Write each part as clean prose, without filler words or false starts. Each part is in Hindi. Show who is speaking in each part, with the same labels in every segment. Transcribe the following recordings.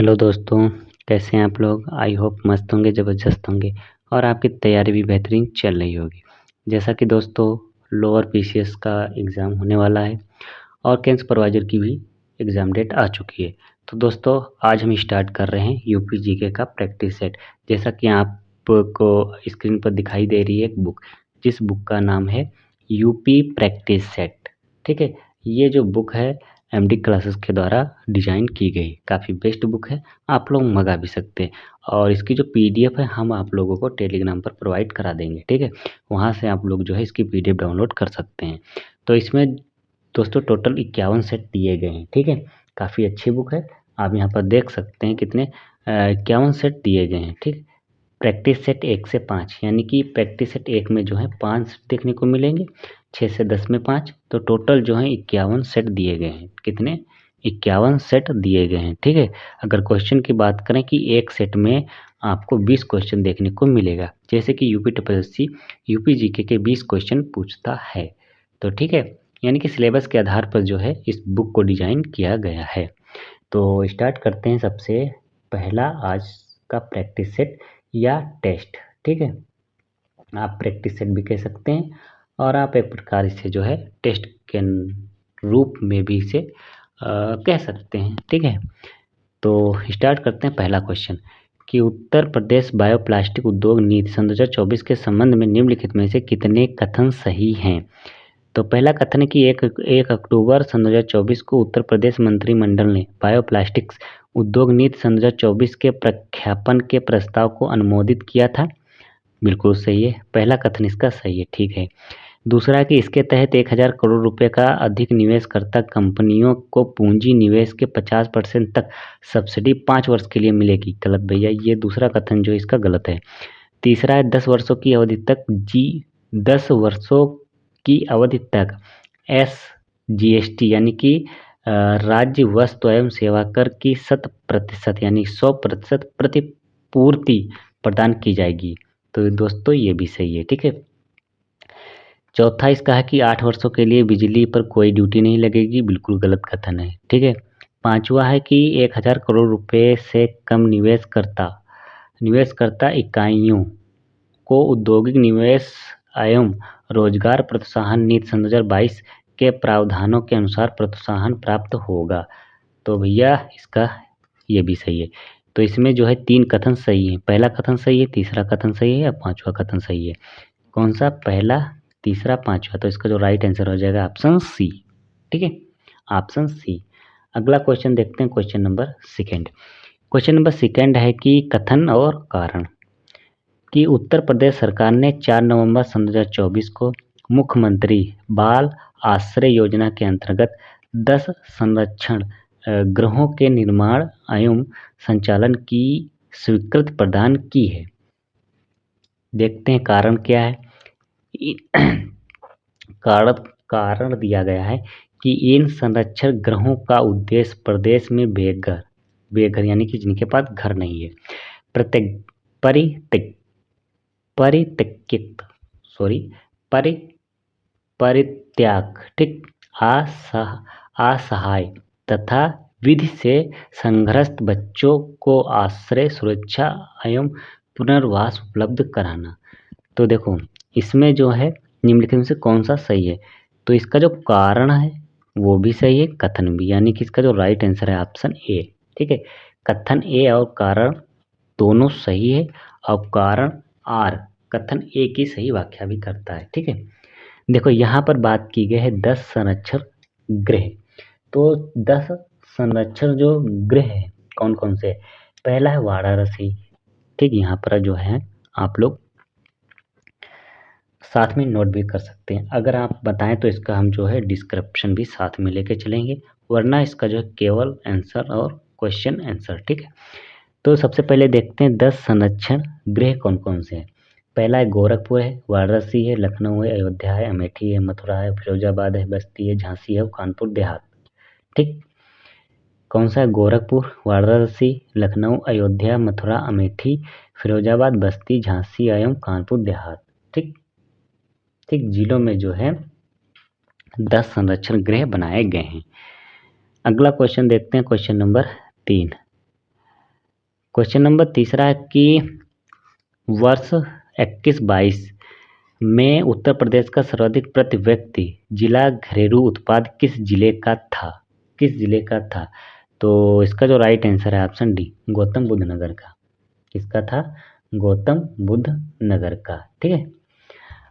Speaker 1: हेलो दोस्तों, कैसे हैं आप लोग। आई होप मस्त होंगे, ज़बरदस्त होंगे और आपकी तैयारी भी बेहतरीन चल रही होगी। जैसा कि दोस्तों लोअर पीसीएस का एग्ज़ाम होने वाला है और कैंप सुपरवाइज़र की भी एग्ज़ाम डेट आ चुकी है। तो दोस्तों आज हम स्टार्ट कर रहे हैं यूपी जीके का प्रैक्टिस सेट। जैसा कि आपको स्क्रीन पर दिखाई दे रही है एक बुक, जिस बुक का नाम है यूपी प्रैक्टिस सेट। ठीक है, ये जो बुक है एमडी क्लासेस के द्वारा डिज़ाइन की गई, काफ़ी बेस्ट बुक है, आप लोग मंगा भी सकते हैं। और इसकी जो पीडीएफ है हम आप लोगों को टेलीग्राम पर प्रोवाइड करा देंगे। ठीक है, वहाँ से आप लोग जो है इसकी पीडीएफ डाउनलोड कर सकते हैं। तो इसमें दोस्तों टोटल 51 सेट दिए गए हैं। ठीक है, काफ़ी अच्छी बुक है, आप यहाँ पर देख सकते हैं कितने 51 सेट दिए गए हैं। ठीक, प्रैक्टिस सेट 1 से 5 यानी कि प्रैक्टिस सेट 1 में जो है 5 देखने को मिलेंगे, 6 से 10 में 5, तो टोटल जो है 51 सेट दिए गए हैं। कितने? 51 सेट दिए गए हैं। ठीक है, अगर क्वेश्चन की बात करें कि एक सेट में आपको 20 क्वेश्चन देखने को मिलेगा, जैसे कि यूपी ट्रिपल यूपी जीके के 20 क्वेश्चन पूछता है। तो ठीक है, यानी कि सिलेबस के आधार पर जो है इस बुक को डिज़ाइन किया गया है। तो स्टार्ट करते हैं सबसे पहला आज का प्रैक्टिस सेट या टेस्ट। ठीक है, आप प्रैक्टिस सेट भी कह सकते हैं और आप एक प्रकार से जो है टेस्ट के रूप में भी इसे कह सकते हैं। ठीक है, तो स्टार्ट करते हैं पहला क्वेश्चन कि उत्तर प्रदेश बायोप्लास्टिक उद्योग नीति सन 2024 के संबंध में निम्नलिखित में से कितने कथन सही हैं। तो पहला कथन है कि 1 अक्टूबर सन 2024 को उत्तर प्रदेश मंत्रिमंडल ने बायोप्लास्टिक्स उद्योग नीति सन 2024 के प्रख्यापन के प्रस्ताव को अनुमोदित किया था। बिल्कुल सही है, पहला कथन इसका सही है। ठीक है, दूसरा है कि इसके तहत 1000 करोड़ रुपए का अधिक निवेशकर्ता कंपनियों को पूंजी निवेश के 50% तक सब्सिडी 5 वर्ष के लिए मिलेगी। गलत भैया, ये दूसरा कथन जो इसका गलत है। तीसरा है 10 वर्षों की अवधि तक 10 वर्षों की अवधि तक SGST यानी कि राज्य वस्तु एवं सेवा कर की 100% यानी 100% प्रतिपूर्ति प्रदान की जाएगी। तो दोस्तों ये भी सही है। ठीक है, चौथा इसका है कि 8 वर्षों के लिए बिजली पर कोई ड्यूटी नहीं लगेगी। बिल्कुल गलत कथन है। ठीक है, पांचवा है कि 1000 करोड़ रुपए से कम निवेशकर्ता इकाइयों को औद्योगिक निवेश एवं रोजगार प्रोत्साहन नीति सन 2022 के प्रावधानों के अनुसार प्रोत्साहन प्राप्त होगा। तो भैया इसका ये भी सही है। तो इसमें जो है 3 कथन सही है, पहला कथन सही है, तीसरा कथन सही है और पांचवा कथन सही है। कौन सा? पहला, तीसरा, पांचवा। तो इसका जो राइट आंसर हो जाएगा ऑप्शन सी। ठीक है, ऑप्शन सी। अगला क्वेश्चन देखते हैं, question number second. Question number second है कि कथन और कारण कि उत्तर प्रदेश सरकार ने 4 नवंबर सन 2024 को मुख्यमंत्री बाल आश्रय योजना के अंतर्गत 10 संरक्षण गृहों के निर्माण एवं संचालन की स्वीकृति प्रदान की है। देखते हैं कारण क्या है। कारण दिया गया है कि इन संरक्षण गृहों का उद्देश्य प्रदेश में बेघर यानी कि जिनके पास घर नहीं है, परित्याग, ठीक, असहाय तथा विधि से संघर्षित बच्चों को आश्रय, सुरक्षा एवं पुनर्वास उपलब्ध कराना। तो देखो इसमें जो है निम्नलिखित में से कौन सा सही है। तो इसका जो कारण है वो भी सही है, कथन भी, यानी कि इसका जो राइट आंसर है ऑप्शन ए। ठीक है, कथन ए और कारण दोनों सही है और कारण आर कथन ए की सही व्याख्या भी करता है। ठीक है, देखो यहाँ पर बात की गई है 10 संरक्षण गृह। तो 10 संरक्षण जो गृह है कौन कौन से? पहला है वाराणसी। ठीक, यहाँ पर जो है आप लोग साथ में नोट भी कर सकते हैं। अगर आप बताएं तो इसका हम जो है डिस्क्रिप्शन भी साथ में लेके चलेंगे, वरना इसका जो है केवल आंसर और क्वेश्चन आंसर। ठीक है, तो सबसे पहले देखते हैं 10 संरक्षण गृह कौन कौन से हैं। पहला है गोरखपुर है, वाराणसी है, लखनऊ है, अयोध्या है, अमेठी है, मथुरा है, फिरोजाबाद है, बस्ती है, झांसी है और कानपुर देहात। ठीक, कौन सा है? गोरखपुर, वाराणसी, लखनऊ, अयोध्या, मथुरा, अमेठी, फिरोजाबाद, बस्ती, झांसी एवं कानपुर देहात। ठीक, जिलों में जो है 10 संरक्षण गृह बनाए गए हैं। अगला क्वेश्चन देखते हैं, क्वेश्चन नंबर 3 क्वेश्चन नंबर तीसरा है कि वर्ष 21-22 में उत्तर प्रदेश का सर्वाधिक प्रति व्यक्ति जिला घरेलू उत्पाद किस जिले का था? किस जिले का था? तो इसका जो राइट आंसर है ऑप्शन डी, गौतम बुद्ध नगर का। किसका था? गौतम बुद्ध नगर का। ठीक है,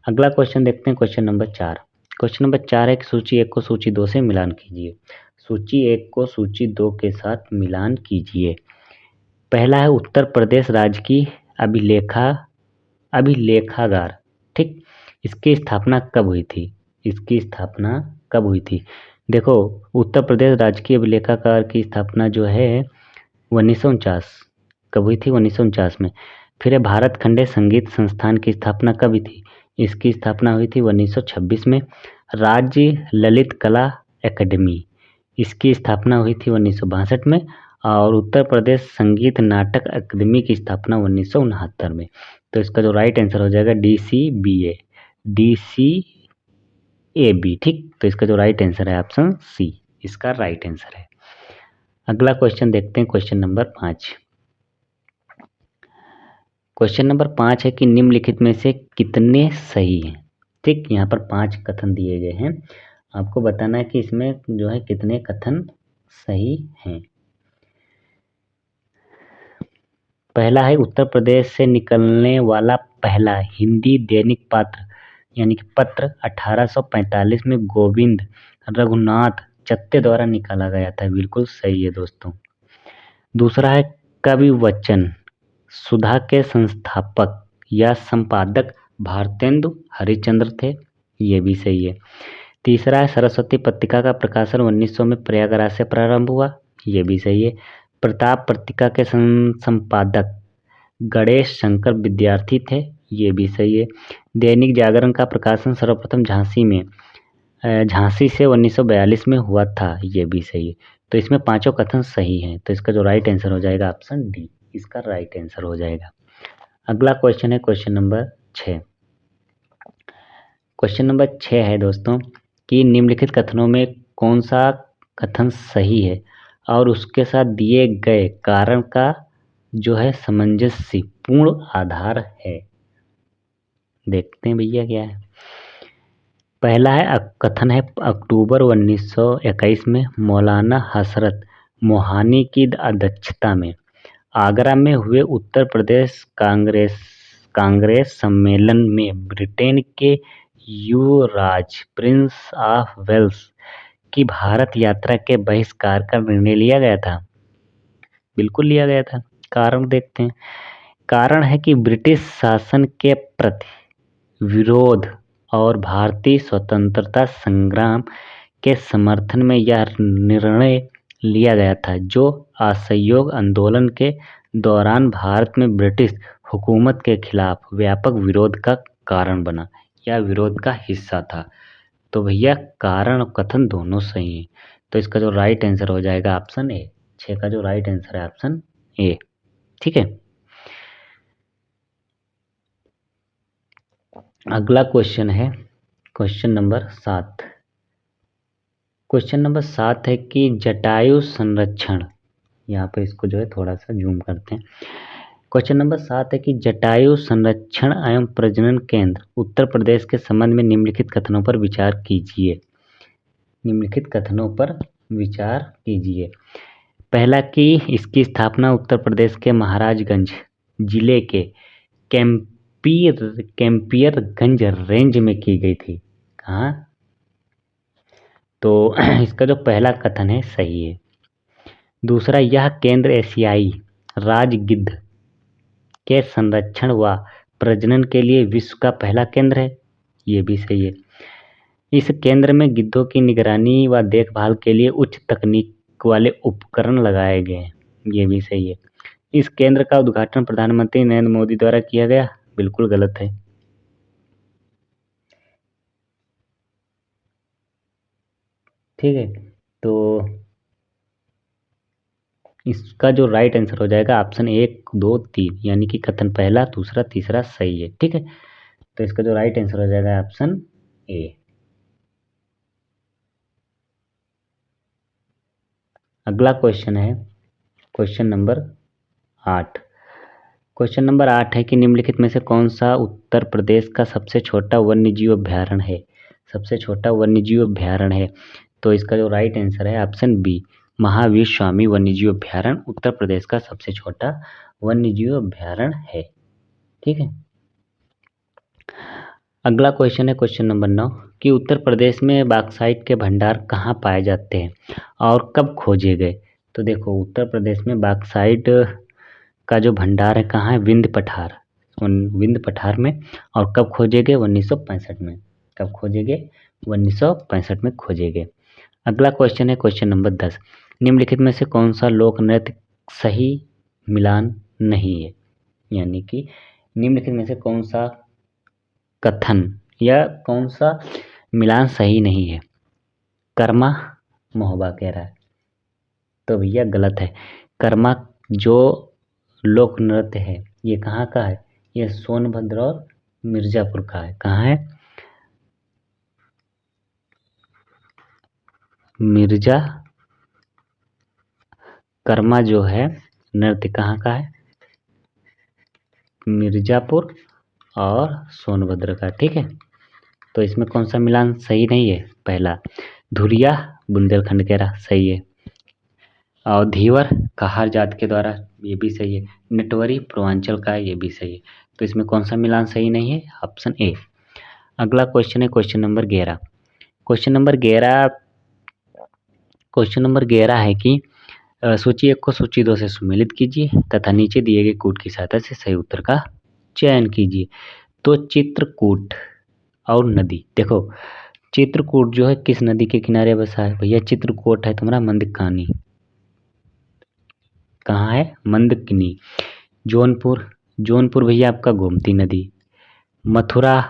Speaker 1: अगला क्वेश्चन देखते हैं, क्वेश्चन नंबर 4। क्वेश्चन नंबर 4 है कि सूची 1 को सूची 2 से मिलान कीजिए। सूची 1 को सूची 2 के साथ मिलान कीजिए। पहला है उत्तर प्रदेश राज्य की अभिलेखागार। ठीक, इसकी स्थापना कब हुई थी? इसकी स्थापना कब हुई थी? देखो, उत्तर प्रदेश राज्य की अभिलेखागार की स्थापना जो है 1949। कब हुई थी? 1949 में। फिर है भारत खंडे संगीत संस्थान की स्थापना कब हुई थी? इसकी स्थापना हुई थी 1926 में। राज्य ललित कला एकेडमी, इसकी स्थापना हुई थी 1962 में। और उत्तर प्रदेश संगीत नाटक अकादमी की स्थापना 1969 में। तो इसका जो राइट आंसर हो जाएगा DCBA, DCAB। ठीक, तो इसका जो राइट आंसर है ऑप्शन सी, इसका राइट आंसर है। अगला क्वेश्चन देखते हैं, क्वेश्चन नंबर 5। क्वेश्चन नंबर 5 है कि निम्नलिखित में से कितने सही हैं? ठीक, यहाँ पर 5 कथन दिए गए हैं, आपको बताना है कि इसमें जो है कितने कथन सही हैं। पहला है उत्तर प्रदेश से निकलने वाला पहला हिंदी दैनिक पत्र 1845 में गोविंद रघुनाथ चत्ते द्वारा निकाला गया था। बिल्कुल सही है दोस्तों। दूसरा है कवि वचन सुधा के संस्थापक या संपादक भारतेंदु हरिश्चंद्र थे। ये भी सही है। तीसरा है सरस्वती पत्रिका का प्रकाशन 1900 में प्रयागराज से प्रारंभ हुआ। ये भी सही है। प्रताप पत्रिका के संपादक गणेश शंकर विद्यार्थी थे। ये भी सही है। दैनिक जागरण का प्रकाशन सर्वप्रथम झांसी से 1942 में हुआ था। ये भी सही है। तो इसमें पांचों कथन सही हैं, तो इसका जो राइट आंसर हो जाएगा ऑप्शन डी, इसका राइट आंसर हो जाएगा। अगला क्वेश्चन है क्वेश्चन नंबर 6। क्वेश्चन नंबर 6 है दोस्तों कि निम्नलिखित कथनों में कौन सा कथन सही है और उसके साथ दिए गए कारण का जो है सामंजस्य पूर्ण आधार है। देखते हैं भैया क्या है। पहला है कथन है अक्टूबर 1921 में मौलाना हसरत मोहानी की अध्यक्षता में आगरा में हुए उत्तर प्रदेश कांग्रेस सम्मेलन में ब्रिटेन के युवराज प्रिंस ऑफ वेल्स की भारत यात्रा के बहिष्कार का निर्णय लिया गया था। बिल्कुल लिया गया था। कारण देखते हैं। कारण है कि ब्रिटिश शासन के प्रति विरोध और भारतीय स्वतंत्रता संग्राम के समर्थन में यह निर्णय लिया गया था, जो असहयोग आंदोलन के दौरान भारत में ब्रिटिश हुकूमत के खिलाफ व्यापक विरोध का कारण बना या विरोध का हिस्सा था। तो भैया कारण और कथन दोनों सही हैं, तो इसका जो राइट आंसर हो जाएगा ऑप्शन ए। 6 का जो राइट आंसर है ऑप्शन ए। ठीक है, अगला क्वेश्चन है क्वेश्चन नंबर 7। क्वेश्चन नंबर 7 है कि जटायु संरक्षण, यहाँ पर इसको जो है थोड़ा सा जूम करते हैं। क्वेश्चन नंबर 7 है कि जटायु संरक्षण एवं प्रजनन केंद्र उत्तर प्रदेश के संबंध में निम्नलिखित कथनों पर विचार कीजिए। निम्नलिखित कथनों पर विचार कीजिए। पहला कि इसकी स्थापना उत्तर प्रदेश के महाराजगंज जिले के कैंपियरगंज रेंज में की गई थी। कहाँ? तो इसका जो पहला कथन है सही है। दूसरा, यह केंद्र एशियाई राजगिद्ध के संरक्षण व प्रजनन के लिए विश्व का पहला केंद्र है। ये भी सही है। इस केंद्र में गिद्धों की निगरानी व देखभाल के लिए उच्च तकनीक वाले उपकरण लगाए गए हैं। ये भी सही है। इस केंद्र का उद्घाटन प्रधानमंत्री नरेंद्र मोदी द्वारा किया गया। बिल्कुल गलत है। ठीक है, तो इसका जो राइट आंसर हो जाएगा ऑप्शन 1, 2, 3, यानी कि कथन पहला, दूसरा, तीसरा सही है। ठीक है, तो इसका जो राइट आंसर हो जाएगा ऑप्शन ए। अगला क्वेश्चन है क्वेश्चन नंबर 8। क्वेश्चन नंबर 8 है कि निम्नलिखित में से कौन सा उत्तर प्रदेश का सबसे छोटा वन्यजीव अभयारण्य है। सबसे छोटा वन्यजीव अभयारण्य है, तो इसका जो राइट आंसर है ऑप्शन बी, महावीर स्वामी वन्यजीव अभयारण्य उत्तर प्रदेश का सबसे छोटा वन्यजीव अभयारण्य है। ठीक है। अगला क्वेश्चन है क्वेश्चन नंबर 9 कि उत्तर प्रदेश में बॉक्साइट के भंडार कहाँ पाए जाते हैं और कब खोजे गए। तो देखो, उत्तर प्रदेश में बॉक्साइट का जो भंडार है कहाँ है, विंध्य पठार, विंध्य पठार में। और कब खोजे गए, 1965 में। कब खोजे गए, 1965 में खोजे गए। अगला क्वेश्चन है क्वेश्चन नंबर 10, निम्नलिखित में से कौन सा लोक नृत्य सही मिलान नहीं है। यानी कि निम्नलिखित में से कौन सा कथन या कौन सा मिलान सही नहीं है। कर्मा मोहबा कह रहा है, तो भैया गलत है। कर्मा जो लोक नृत्य है ये कहाँ का है, ये सोनभद्र और मिर्जापुर का है। कहाँ है, मिर्जा कर्मा जो है नृत्य कहाँ का है, मिर्जापुर और सोनभद्र का। ठीक है, तो इसमें कौन सा मिलान सही नहीं है, पहला। धुरिया बुंदेलखंड कह रहा, सही है। और धीवर कहार जात के द्वारा, ये भी सही है। नटवरी पूर्वांचल का, ये भी सही है। तो इसमें कौन सा मिलान सही नहीं है, ऑप्शन ए। अगला क्वेश्चन है क्वेश्चन नंबर 11। क्वेश्चन नंबर 11 है कि सूची 1 को सूची 2 से सुमेलित कीजिए तथा नीचे दिए गए कूट की सहायता से सही उत्तर का चयन कीजिए। तो चित्रकूट और नदी, देखो चित्रकूट जो है किस नदी के किनारे बसा है, भैया चित्रकूट है तुम्हारा मंदकानी। कहाँ है, मंदकिनी। जौनपुर भैया आपका गोमती नदी। मथुरा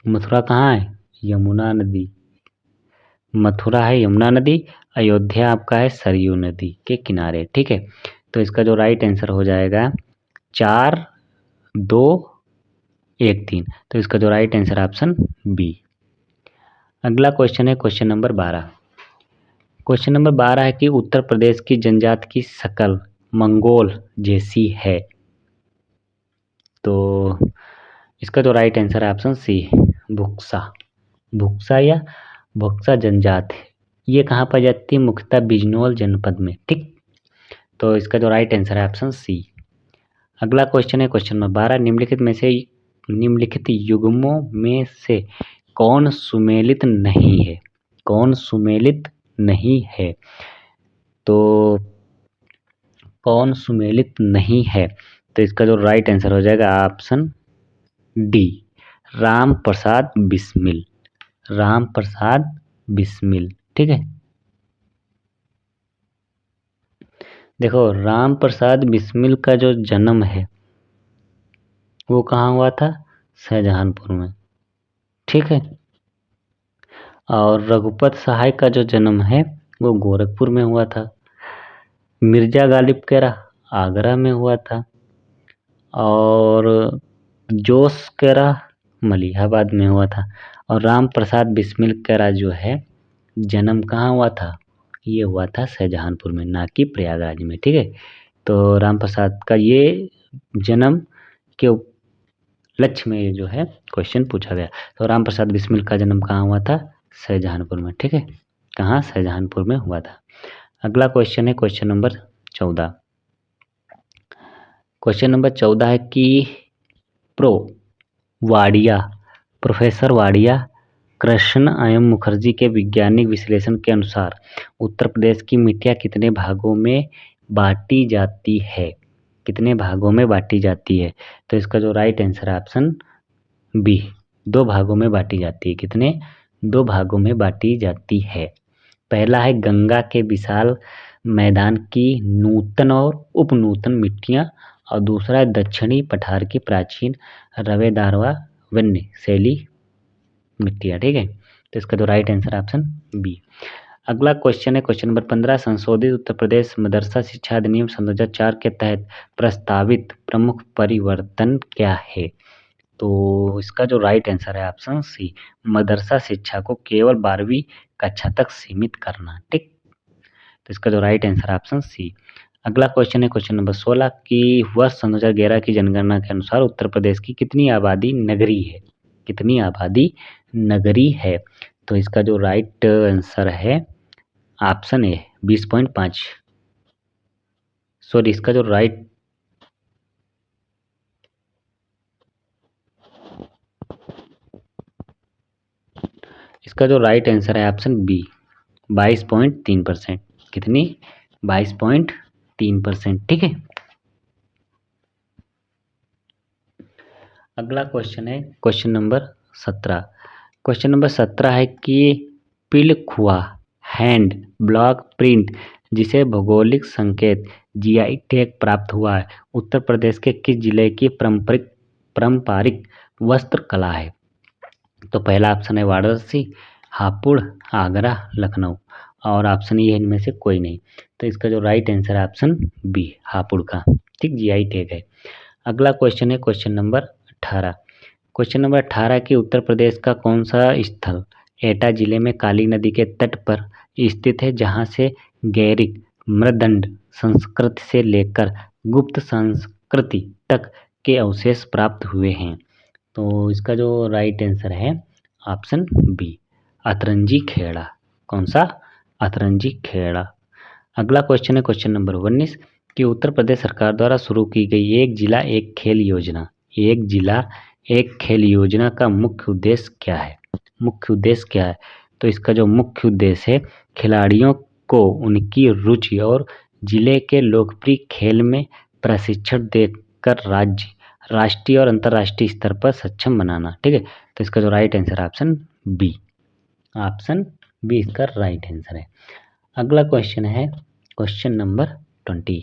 Speaker 1: कहाँ है, यमुना नदी। मथुरा है यमुना नदी। अयोध्या आपका है सरयू नदी के किनारे। ठीक है, तो इसका जो राइट आंसर हो जाएगा 4, 2, 1, 3। तो इसका जो राइट आंसर ऑप्शन बी। अगला क्वेश्चन है क्वेश्चन नंबर 12। क्वेश्चन नंबर 12 है कि उत्तर प्रदेश की जनजाति की शकल मंगोल जैसी है। तो इसका जो राइट आंसर है ऑप्शन सी, भुक्सा या भुक्सा जनजाति। ये कहाँ पाई जाती है, मुख्यतः बिजनौर जनपद में। ठीक, तो इसका जो राइट आंसर है ऑप्शन सी। अगला क्वेश्चन है क्वेश्चन नंबर 12, निम्नलिखित युग्मों में से कौन सुमेलित नहीं है। कौन सुमेलित नहीं है, तो कौन सुमेलित नहीं है, तो इसका जो राइट आंसर हो जाएगा ऑप्शन डी, राम प्रसाद बिस्मिल। राम प्रसाद बिस्मिल। ठीक है, देखो राम प्रसाद बिस्मिल का जो जन्म है वो कहाँ हुआ था, शाहजहांपुर में। ठीक है, और रघुपत सहाय का जो जन्म है वो गोरखपुर में हुआ था। मिर्जा गालिब केरा आगरा में हुआ था। और जोश केरा मलिहाबाद में हुआ था। और राम प्रसाद बिस्मिल केरा जो है जन्म कहाँ हुआ था, ये हुआ था शाहजहांपुर में, ना कि प्रयागराज में। ठीक है, तो राम प्रसाद का ये जन्म के लक्ष्य में जो है क्वेश्चन पूछा गया। तो राम प्रसाद बिस्मिल का जन्म कहाँ हुआ था, शाहजहांपुर में। ठीक है, कहाँ, शाहजहांपुर में हुआ था। अगला क्वेश्चन है क्वेश्चन नंबर 14। क्वेश्चन नंबर 14 है कि प्रोफेसर वाडिया कृष्ण एम मुखर्जी के वैज्ञानिक विश्लेषण के अनुसार उत्तर प्रदेश की मिट्टियाँ कितने भागों में बांटी जाती है। कितने भागों में बांटी जाती है, तो इसका जो राइट आंसर है ऑप्शन बी, 2 भागों में बांटी जाती है। कितने, 2 भागों में बांटी जाती है। पहला है गंगा के विशाल मैदान की नूतन और उपनूतन मिट्टियाँ, और दूसरा है दक्षिणी पठार की प्राचीन रवेदारवा वन्य शैली मिट्टियाँ। ठीक है, तो इसका जो राइट आंसर ऑप्शन बी। अगला क्वेश्चन है क्वेश्चन नंबर 15, संशोधित उत्तर प्रदेश मदरसा शिक्षा अधिनियम 2004 के तहत प्रस्तावित प्रमुख परिवर्तन क्या है। तो इसका जो राइट आंसर है ऑप्शन सी, मदरसा शिक्षा को केवल 12वीं कक्षा तक सीमित करना। ठीक, तो इसका जो राइट आंसर है ऑप्शन सी। अगला क्वेश्चन है क्वेश्चन नंबर 16 कि वर्ष 2011 की जनगणना के अनुसार उत्तर प्रदेश की कितनी आबादी नगरी है? कितनी आबादी नगरी है? तो इसका जो राइट आंसर है ऑप्शन ए 20.5। सॉरी, इसका जो राइट आंसर है ऑप्शन बी 22.3%। कितनी? 22.3%। ठीक है। अगला क्वेश्चन है क्वेश्चन नंबर 17। क्वेश्चन नंबर 17 है कि पिलखुआ हैंड ब्लॉक प्रिंट जिसे भौगोलिक संकेत जीआई टैग प्राप्त हुआ है उत्तर प्रदेश के किस जिले की पारंपरिक वस्त्र कला है? तो पहला ऑप्शन है वाराणसी, हापुड़, आगरा, लखनऊ और ऑप्शन ये है इनमें से कोई नहीं। तो इसका जो राइट आंसर है ऑप्शन बी हापुड़ का। ठीक, जीआई टैग है। अगला क्वेश्चन है क्वेश्चन नंबर 18। क्वेश्चन नंबर 18 कि उत्तर प्रदेश का कौन सा स्थल एटा जिले में काली नदी के तट पर स्थित है जहां से गैरिक मृदंड संस्कृति से लेकर गुप्त संस्कृति तक के अवशेष प्राप्त हुए हैं? तो इसका जो राइट आंसर है ऑप्शन बी अतरंजी खेड़ा। कौन सा? अतरंजी खेड़ा। अगला क्वेश्चन है क्वेश्चन नंबर 19 कि उत्तर प्रदेश सरकार द्वारा शुरू की गई एक जिला एक खेल योजना, एक जिला एक खेल योजना का मुख्य उद्देश्य क्या है? मुख्य उद्देश्य क्या है? तो इसका जो मुख्य उद्देश्य है खिलाड़ियों को उनकी रुचि और जिले के लोकप्रिय खेल में प्रशिक्षण देकर राज्य, राष्ट्रीय और अंतर्राष्ट्रीय स्तर पर सक्षम बनाना। ठीक है। तो इसका जो राइट आंसर है ऑप्शन बी इसका राइट आंसर है। अगला क्वेश्चन है क्वेश्चन नंबर 20।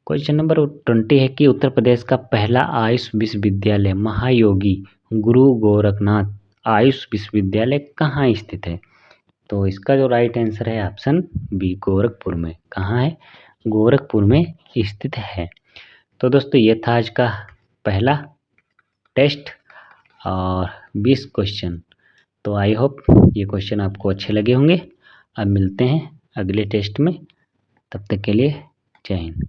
Speaker 1: क्वेश्चन नंबर 20 है कि उत्तर प्रदेश का पहला आयुष विश्वविद्यालय महायोगी गुरु गोरखनाथ आयुष विश्वविद्यालय कहाँ स्थित है? तो इसका जो राइट आंसर है ऑप्शन बी गोरखपुर में। कहाँ है? गोरखपुर में स्थित है। तो दोस्तों ये था आज का पहला टेस्ट और 20 क्वेश्चन। तो आई होप ये क्वेश्चन आपको अच्छे लगे होंगे। अब मिलते हैं अगले टेस्ट में, तब तक के लिए जय हिंद।